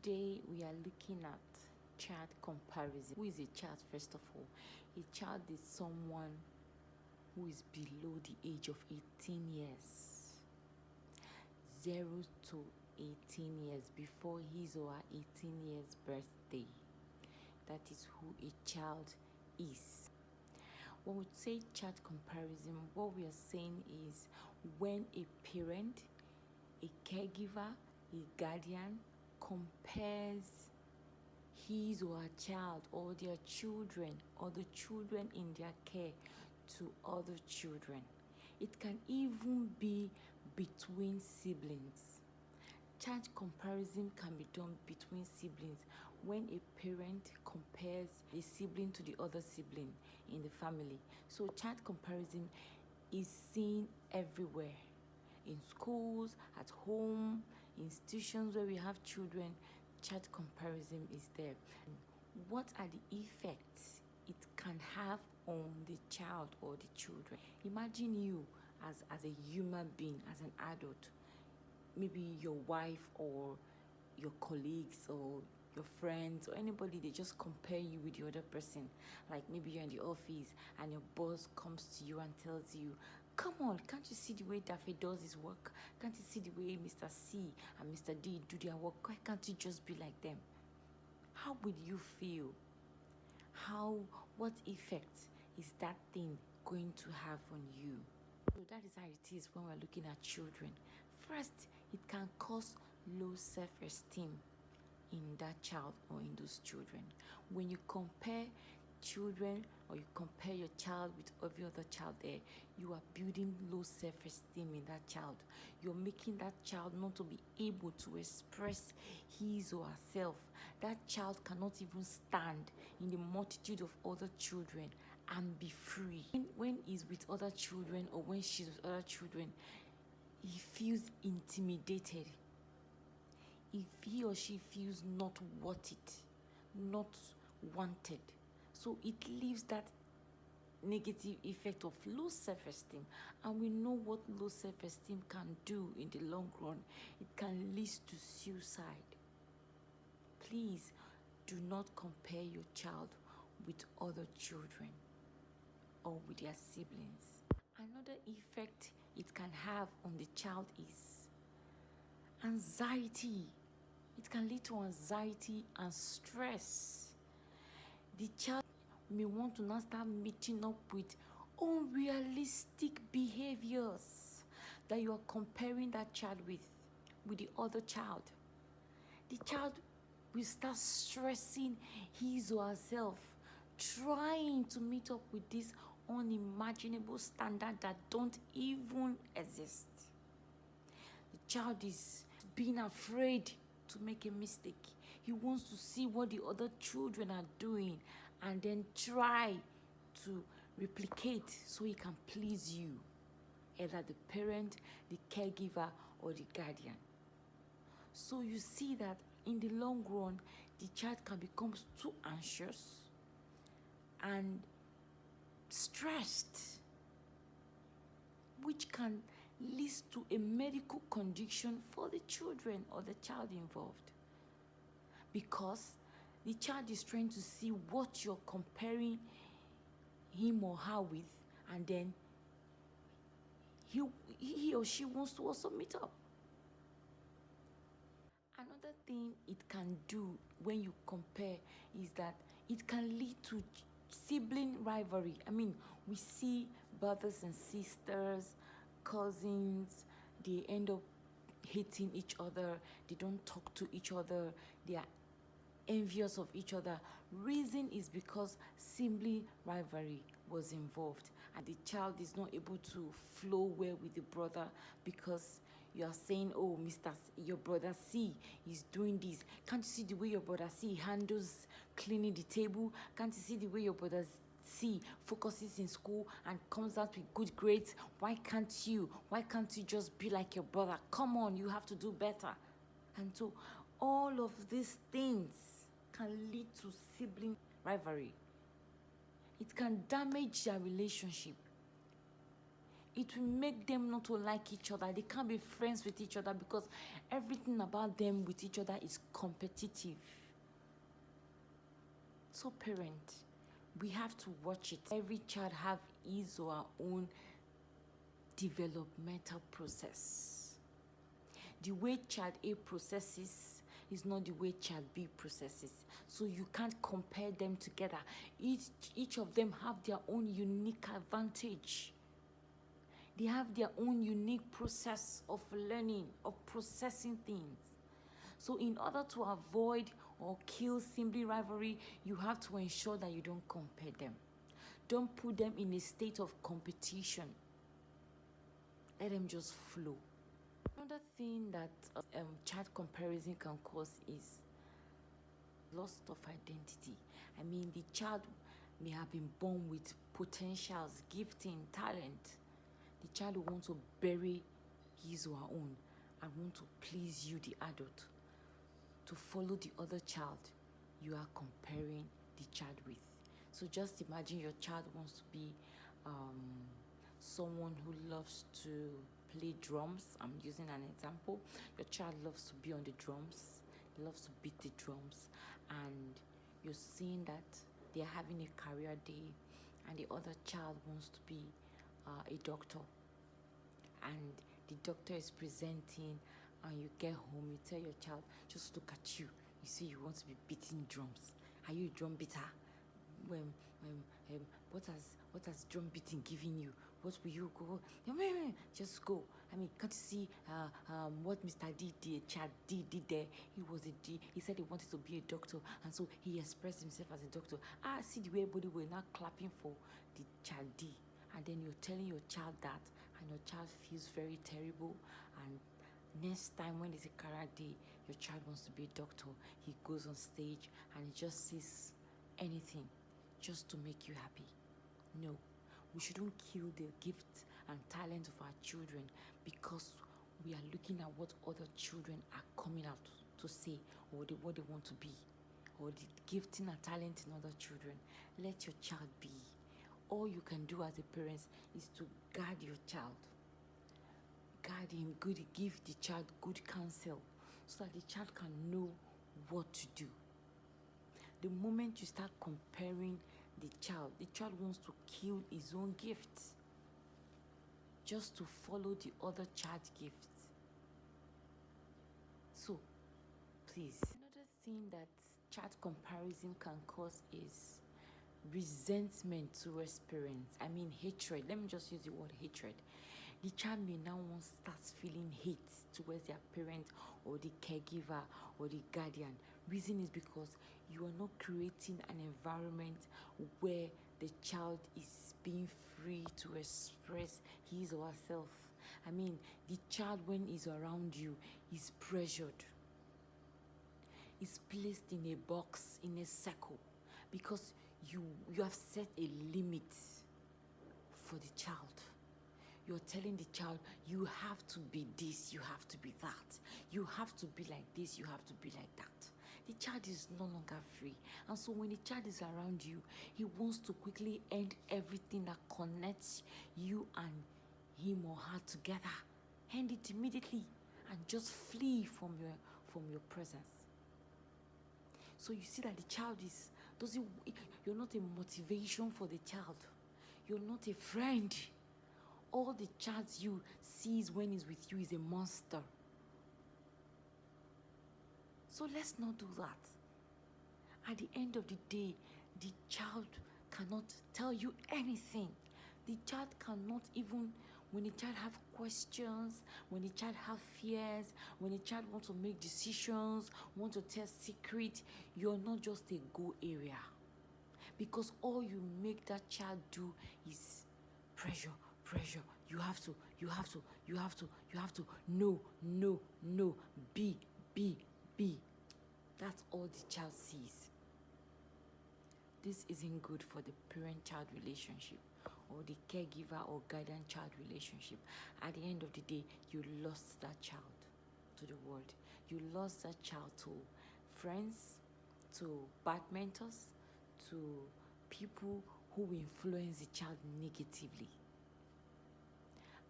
Today we are looking at child comparison. Who is a child first of all? A child is someone who is below the age of 18 years. 0 to 18 years, before his or her 18 years birthday. That is who a child is. When we say child comparison, what we are saying is when a parent, a caregiver, a guardian compares his or her child or their children or the children in their care to other children. It can even be between siblings. Child comparison can be done between siblings when a parent compares a sibling to the other sibling in the family. So child comparison is seen everywhere. In schools, at home, institutions where we have children, child comparison is there. What are the effects it can have on the child or the children? Imagine you as a human being, as an adult, maybe your wife or your colleagues or your friends or anybody, they just compare you with the other person. Like maybe you're in the office and your boss comes to you and tells you, come on, can't you see the way Daffy does his work? Can't you see the way Mr. C and Mr. D do their work? Why can't you just be like them? How would you feel? What effect is that thing going to have on you? So that is how it is when we're looking at children. First, it can cause low self-esteem in that child or in those children. When you compare children or you compare your child with every other child there, you are building low self-esteem in that child. You're making that child not to be able to express his or herself. That child cannot even stand in the multitude of other children and be free. When he's with other children or when she's with other children, he feels intimidated. If he or she feels not worth it, not wanted. So it leaves that negative effect of low self-esteem. And we know what low self-esteem can do in the long run. It can lead to suicide. Please do not compare your child with other children or with their siblings. Another effect it can have on the child is anxiety. It can lead to anxiety and stress. The child may want to now start meeting up with unrealistic behaviors that you are comparing that child with the other child. The child will start stressing his or herself, trying to meet up with this unimaginable standard that don't even exist. The child is being afraid to make a mistake. He wants to see what the other children are doing and then try to replicate so he can please you, either the parent, the caregiver, or the guardian. So you see that in the long run, the child can become too anxious and stressed, which can lead to a medical condition for the children or the child involved, because the child is trying to see what you're comparing him or her with, and then he or she wants to also meet up. Another thing it can do when you compare is that it can lead to sibling rivalry. I mean, we see brothers and sisters, cousins, they end up hating each other, they don't talk to each other, they are envious of each other. Reason is because sibling rivalry was involved and the child is not able to flow well with the brother because you are saying, oh, your brother C is doing this. Can't you see the way your brother C handles cleaning the table? Can't you see the way your brother C focuses in school and comes out with good grades? Why can't you? Why can't you just be like your brother? Come on, you have to do better. And so all of these things can lead to sibling rivalry. It can damage their relationship. It will make them not to like each other. They can't be friends with each other because everything about them with each other is competitive. So parent, we have to watch it. Every child have his or her own developmental process. The way child A processes is not the way child B processes. So you can't compare them together. Each of them have their own unique advantage. They have their own unique process of learning, of processing things. So in order to avoid or kill sibling rivalry, you have to ensure that you don't compare them. Don't put them in a state of competition. Let them just flow. Another thing that child comparison can cause is loss of identity. I mean, the child may have been born with potentials, gifting, talent. The child will want to bury his or her own and want to please you, the adult, to follow the other child you are comparing the child with. So just imagine your child wants to be someone who loves to play drums. I'm using an example. Your child loves to be on the drums, loves to beat the drums, and you're seeing that they're having a career day and the other child wants to be a doctor, and the doctor is presenting, and you get home, you tell your child, just look at you, you see you want to be beating drums. Are you a drum beater? What has drum beating given you? What will you go? Just go. I mean, can't you see what Mr. D did, Chad D did there? He was a D. He said he wanted to be a doctor, and so he expressed himself as a doctor. See the way everybody were now clapping for the Chad D. And then you're telling your child that, and your child feels very terrible. And next time when it's a career day, your child wants to be a doctor, he goes on stage and he just says anything just to make you happy. No, we shouldn't kill the gift and talent of our children because we are looking at what other children are coming out to say, or what they want to be, or the gifting and talent in other children. Let your child be. All you can do as a parent is to guard your child. Guide him good, give the child good counsel so that the child can know what to do. The moment you start comparing the child wants to kill his own gifts just to follow the other child's gifts. So, please. Another thing that child comparison can cause is resentment towards parents. I mean, hatred. Let me just use the word hatred. The child may now start feeling hate towards their parent or the caregiver or the guardian. Reason is because you are not creating an environment where the child is being free to express his or herself. I mean, the child, when he's around you, is pressured. Is placed in a box, in a circle, because you have set a limit for the child. You're telling the child, you have to be this, you have to be that. You have to be like this, you have to be like that. The child is no longer free. And so when the child is around you, he wants to quickly end everything that connects you and him or her together. End it immediately and just flee from your presence. So you see that the child you're not a motivation for the child. You're not a friend. All the child you sees when he's with you is a monster. So let's not do that. At the end of the day, the child cannot tell you anything. The child cannot even, when the child have questions, when the child have fears, when the child wants to make decisions, want to tell secret, you're not just a go area. Because all you make that child do is pressure. You have to. No. Be. That's all the child sees. This isn't good for the parent-child relationship or the caregiver or guardian-child relationship. At the end of the day, you lost that child to the world. You lost that child to friends, to bad mentors, to people who influence the child negatively.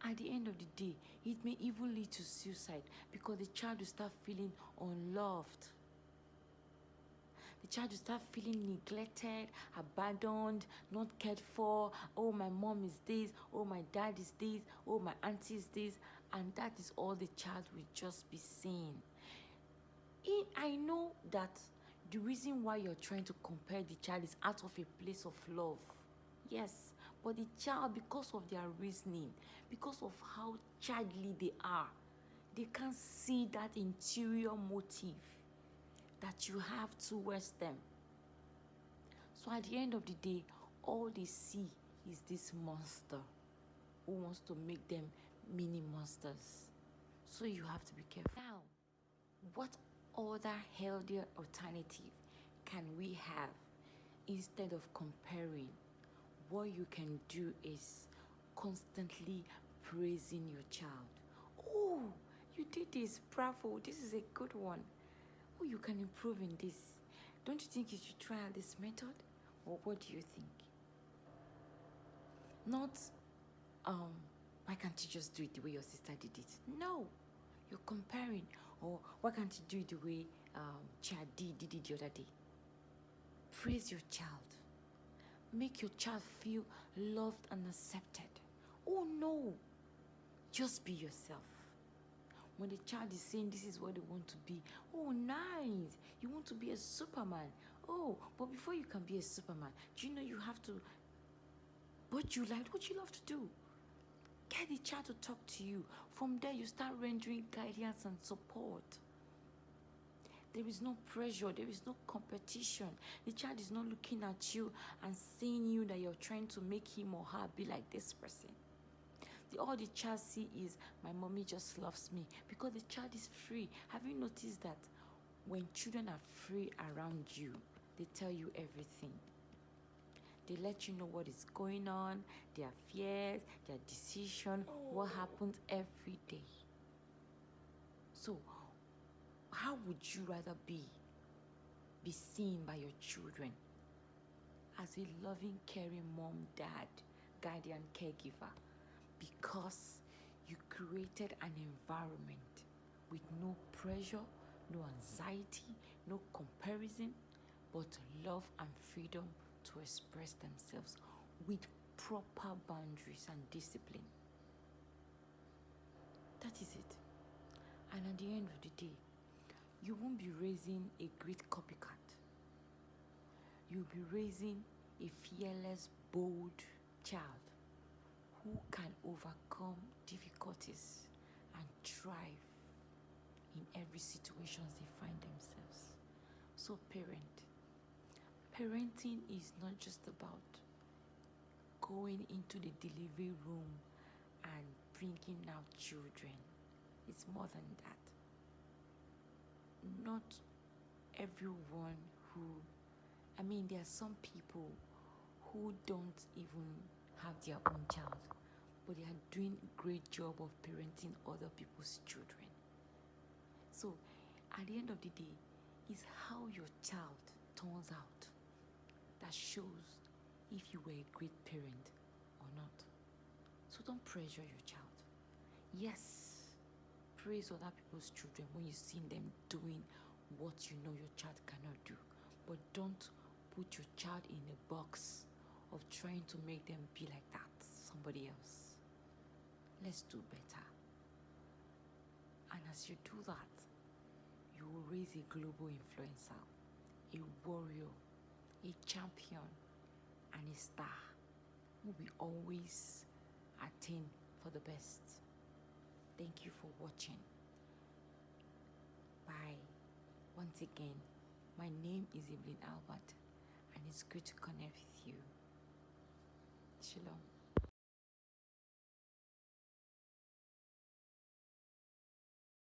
At the end of the day, it may even lead to suicide because the child will start feeling unloved. The child will start feeling neglected, abandoned, not cared for. Oh, my mom is this. Oh, my dad is this. Oh, my auntie is this. And that is all the child will just be saying. I know that the reason why you're trying to compare the child is out of a place of love. Yes, but the child, because of their reasoning, because of how childly they are, they can't see that interior motive that you have towards them. So at the end of the day, all they see is this monster who wants to make them mini monsters. So you have to be careful. Now, what other healthier alternative can we have instead of comparing? What you can do is constantly praising your child. Oh, you did this, bravo, this is a good one. Oh, you can improve in this. Don't you think you should try out this method? Or what do you think? Not, why can't you just do it the way your sister did it? No, you're comparing. Or why can't you do it the way Chad did it the other day? Praise your child. Make your child feel loved and accepted. Oh no, just be yourself. When the child is saying this is what they want to be, oh nice, you want to be a Superman. Oh, but before you can be a Superman, do you know you have to, what you love to do? Get the child to talk to you. From there, you start rendering guidance and support. There is no pressure. There is no competition. The child is not looking at you and seeing you that you're trying to make him or her be like this person. All the child see is, my mommy just loves me, because the child is free. Have you noticed that when children are free around you, they tell you everything? They let you know what is going on, their fears, their decision, what happens every day. So, how would you rather be seen by your children? As a loving, caring mom, dad, guardian, caregiver, because you created an environment with no pressure, no anxiety, no comparison, but love and freedom to express themselves with proper boundaries and discipline. That is it. And at the end of the day, you won't be raising a great copycat. You'll be raising a fearless, bold child who can overcome difficulties and thrive in every situation they find themselves. So parenting is not just about going into the delivery room and bringing out children. It's more than that. Not everyone there are some people who don't even have their own child, but they are doing a great job of parenting other people's children. So at the end of the day, it's how your child turns out that shows if you were a great parent or not. So don't pressure your child. Yes, praise other people's children when you see them doing what you know your child cannot do, but don't put your child in a box of trying to make them be like that, somebody else. Let's do better. And as you do that, you will raise a global influencer, a warrior, a champion, and a star who will always attain for the best. Thank you for watching. Bye. Once again, my name is Evelyn Albert, and it's good to connect with you. Shalom.